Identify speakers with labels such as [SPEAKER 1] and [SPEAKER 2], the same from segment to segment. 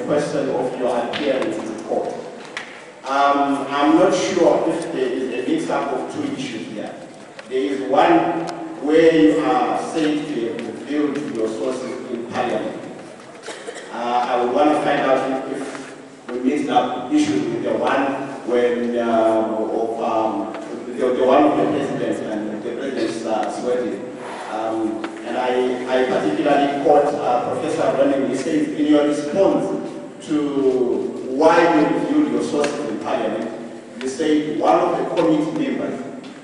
[SPEAKER 1] question of your appearance in court. I'm not sure if there is a mix-up of two issues here. There is one where you are said to have revealed your sources in Parliament. I would want to find out if we mixed up issues with the one when the one of the presidents and the president's sweating. And I particularly caught Professor Running. He says in your response to why you reviewed your sources in Parliament, you say one of the committee members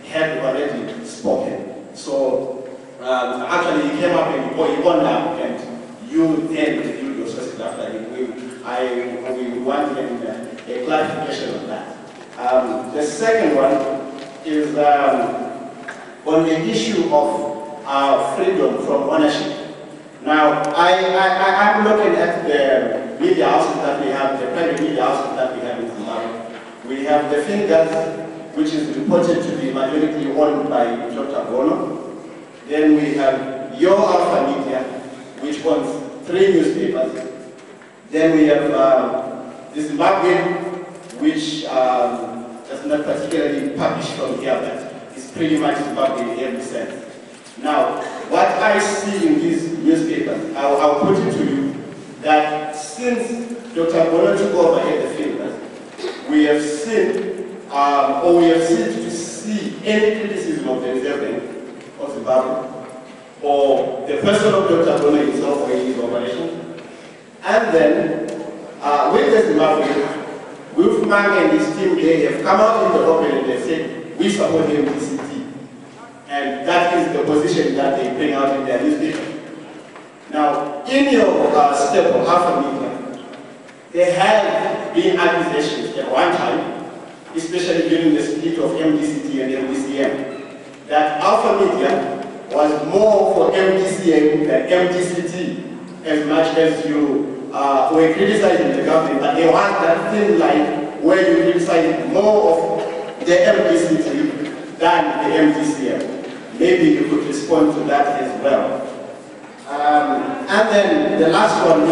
[SPEAKER 1] had already spoken. So actually he came up and he owned up, and you then reviewed your sources after him. We want a clarification on that. The second one is on the issue of freedom from ownership. Now, I'm looking at the media houses that we have, the private media houses that we have in Zimbabwe. We have the Fingers, which is reported to be majority owned by Dr. Bono. Then we have Your Alpha Media, which owns 3 newspapers. Then we have the Zimbabwean, which does not particularly publish from here, but it's pretty much Zimbabwean in every sense. Now, what I see in these newspapers, I'll put it to you, that since Dr. Bono took over at the Fingers, we have seen, or we have seen to see any criticism of the Reserve Bank of Zimbabwe, or the person of Dr. Bono himself or his operation. And then, with the Zimbabwe, Wolfman and his team, they have come out in the open and they said, we support the MDCT. And that is the position that they bring out in their newspaper. Now, in your step of Alpha Media, there have been accusations at one time, especially during the split of MDCT and MDCM, that Alpha Media was more for MDCM than MDCT, as much as you were criticizing the government, but they want that thin line where you criticize more of the MDCT than the MDCM. Maybe you could respond to that as well. And then the last one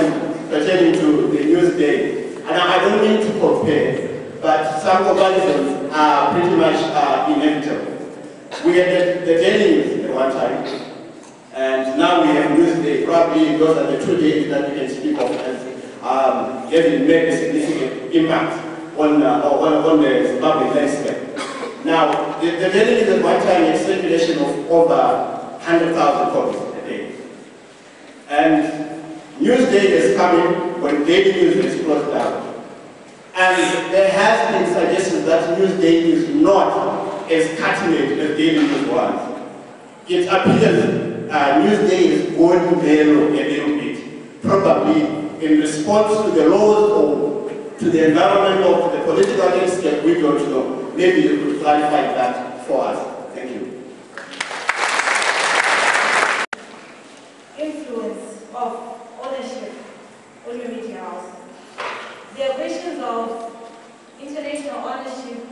[SPEAKER 1] pertaining to the Newsday, and I don't mean to compare, but some comparisons are pretty much inevitable. We had the Daily News at one time, and now we have Newsday. Probably those are the 2 days that we can speak of as having made a significant impact on the Zimbabwe landscape. Now, the Daily News at one time had circulation of over 100,000 copies a day. And Newsday is coming when Daily News is closed down. And there has been suggestions that Newsday is not as cutting-edge as Daily News was. It appears Newsday is going there a little bit, probably in response to the laws or to the environment of the political landscape. We don't know. Maybe you could clarify that for us. Thank you.
[SPEAKER 2] Influence of ownership on your media house. There are questions of international ownership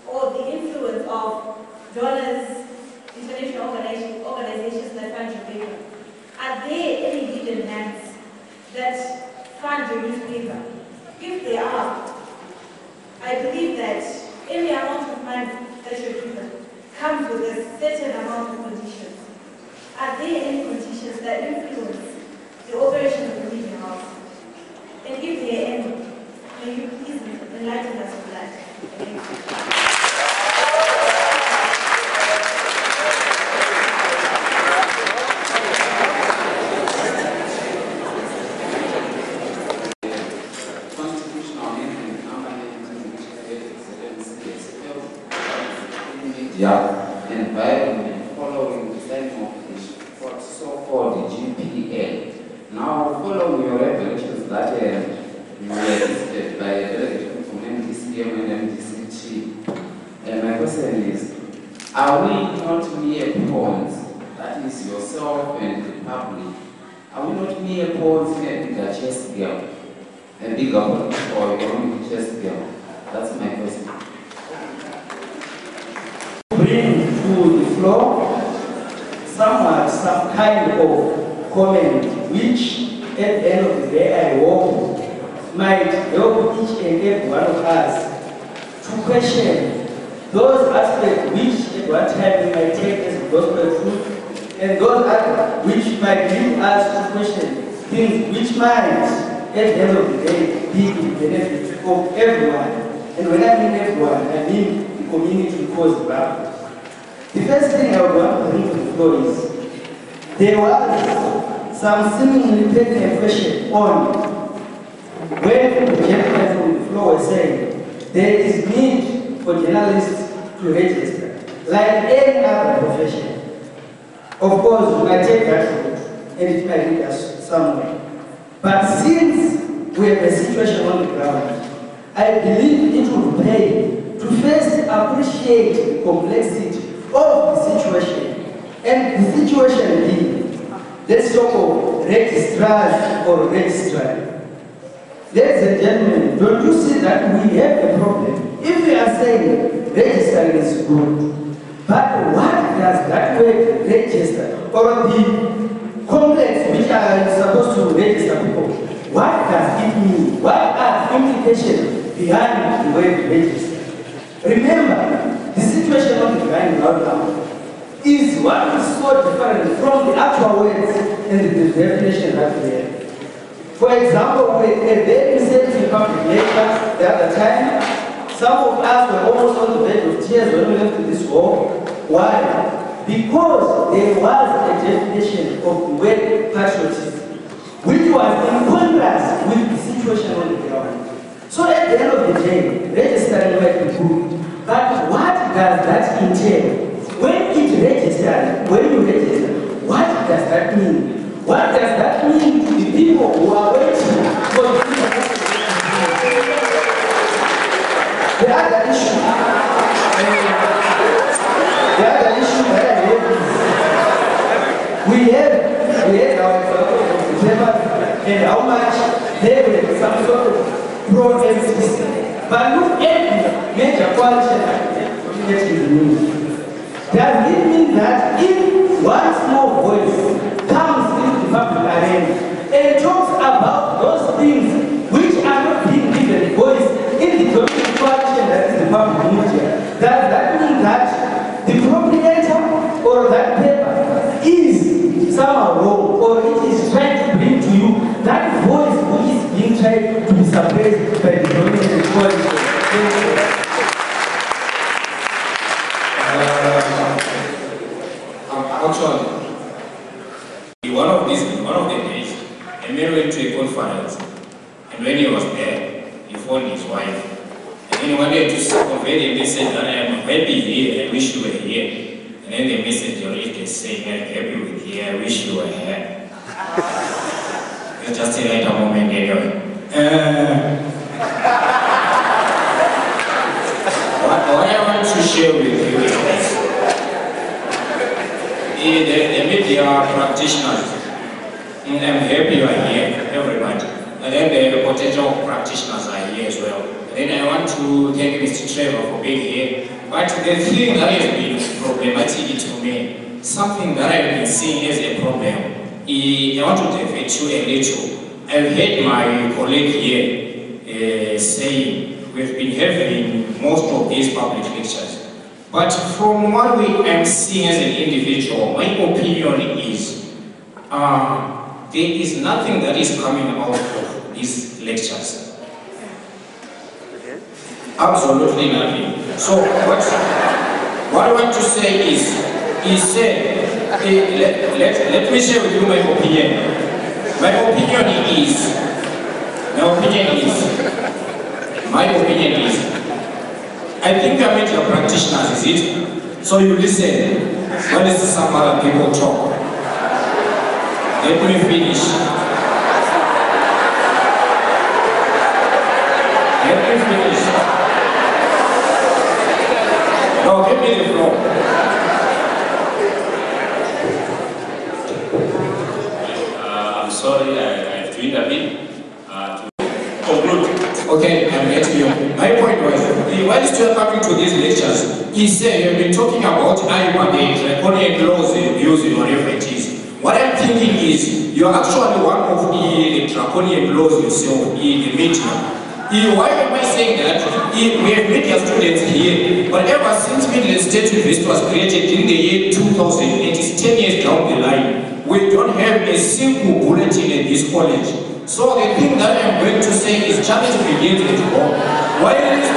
[SPEAKER 2] or the influence of donors, international organizations that fund your paper. Are there any hidden hands that fund your newspaper? If there are, I believe that any amount of money that you're given comes with a certain amount of conditions. Are there any conditions that influence the operation of the media house? And if there are any, may you please enlighten us on that? Thank you.
[SPEAKER 3] Yeah, and by following the signing of the so-called GPA. Now, following your revelations that you were listed by a delegation from MDCM and MDCT, my question is, are we not mere pawns, that is yourself and the public, are we not mere pawns in a bigger chess game, a bigger or economic chess game? That's my question.
[SPEAKER 4] Bring to the floor some kind of comment which at the end of the day I hope might help each and every one of us to question those aspects which at one time we might take as gospel truth, and those others which might lead us to question things which might, at the end of the day, be to the benefit of everyone. And when I mean everyone, I mean the community caused by. The first thing I would want to bring to the floor is, there was some seemingly pertinent question on when the gentleman on the floor was saying there is need for journalists to register, like any other profession. Of course, we might take that route and it might lead us somewhere. But since we have a situation on the ground, I believe it would pay to first appreciate the complexity of the situation. And the situation being, let's talk of registrars or registrar. Ladies and gentlemen, don't you see that we have a problem? If we are saying registering is good, but what does that word register, or the complex which are supposed to register people, what does it mean? What are the implications behind the word register? Remember, the situation on the ground right now is what is so different from the actual words and the definition that we have. For example, with a very recent public lecture the other time, some of us were almost on the verge of tears when we left this hall. Why? Because there was a definition of the word patriotism, which was in contrast with the situation on the ground. So at the end of the day, registering might be good, but what does that entail? When it registers, when you register, what does that mean? What does that mean to the people who are waiting for the The other issue that I have is, we have our papers and how much they were some sort of pro-emphasis. But look at the major coalition in the news. Does it mean that if one small voice comes into the public arena and talks about those things which are not being given voice in the dominant coalition that is the public media, does that mean that the proprietor or that paper is somehow wrong, or it is trying to bring to you that voice which is being tried to be suppressed by the dominant coalition?
[SPEAKER 5] Actually, one of the days, a man went to a conference, and when he was there, he phoned his wife, and then he wanted to convey the message that I am happy here, I wish you were here. And then the messenger is saying, I'm happy with you, I wish you were here. It's just a later moment anyway. What I want to share with you is this. The media practitioners, I'm happy you are here, everybody. And then the potential practitioners are here as well. And then I want to thank Mr. Trevor for being here. But the thing that has been problematic to me, something that I've been seeing as a problem, I want to defend you a little. I've heard my colleague here saying we've been having most of these public lectures. But from what we am seeing as an individual, my opinion is there is nothing that is coming out of these lectures. Absolutely nothing. So what I want to say is let me share with you my opinion. My opinion is I think you're meant your practitioners, is it? So you listen when some other people talk. Let me finish. No, give me the floor. I'm sorry, I have to intervene to conclude. Okay, I'm getting you. My point was, while still coming to these lectures, he said you've been talking about IPA, the draconian laws using whatever it is. What I'm thinking is, you're actually one of the draconian laws yourself in the media. Why am I saying that? We have media students here, but ever since Middle State University was created in the year 2000, it is 10 years down the line, we don't have a single bulletin in this college. So the thing that I'm going to say is charity begins at home. Whilst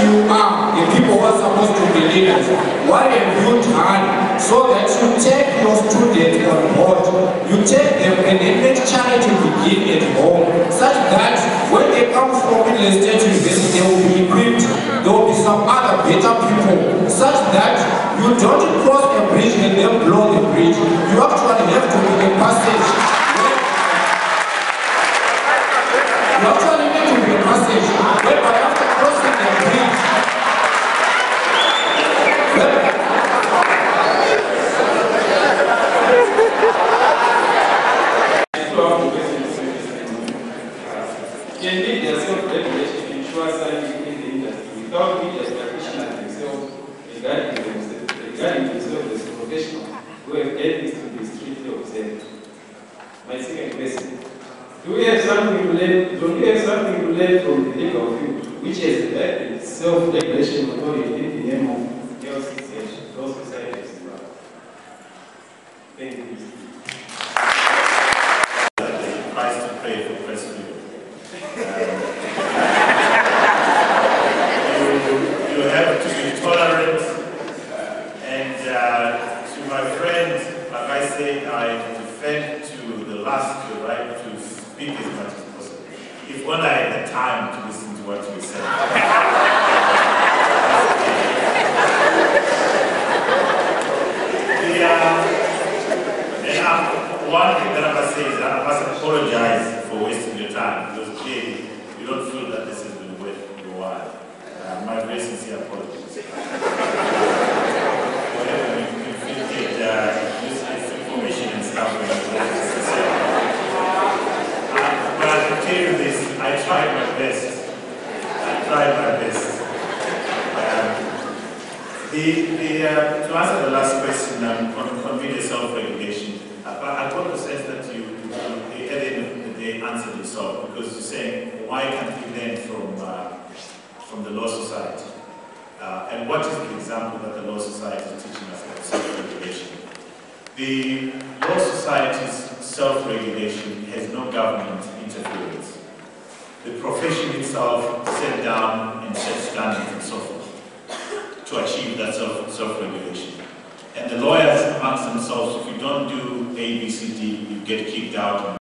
[SPEAKER 5] you are the people who are supposed to be leaders, what have you done so that you take your students on board, you take them and then let charity begin at home, such that when they come from Middle State University, they will be equipped, there will be some other better people, such that you don't cross a bridge and then blow the bridge. You actually have to be a passage. You actually need to be a passage whereby after crossing the bridge,
[SPEAKER 6] can lead their self-regulation ensure standing in the industry without media practitioners themselves regarding themselves as professionals who have ethics to be strictly observed. My second question. Do we have something to learn from the legal field, which has the self-regulation authority in the name of those societies? Thank you.
[SPEAKER 7] Tries to pray for President. You have to be tolerant, and to my friends, like I say, I defend to the last the right to speak as much as possible. If only I had the time to listen to what you said. One thing that I must say is that I must apologize for wasting your time, because clearly you don't feel that this has been worth your while. My very sincere apologies. Whatever you feel useless information and stuff, but I can tell you this, I tried my best. To answer the last question on media self-regulation, I got the sense that you at the end of the day answered yourself, because you're saying, why can't we learn from the Law Society? And what is the example that the Law Society is teaching us about self-regulation? The Law Society's self-regulation has no government interference. The profession itself sat down and set standards and so forth to achieve that self-regulation. And the lawyers amongst themselves, if you don't do A, B, C, D, you get kicked out.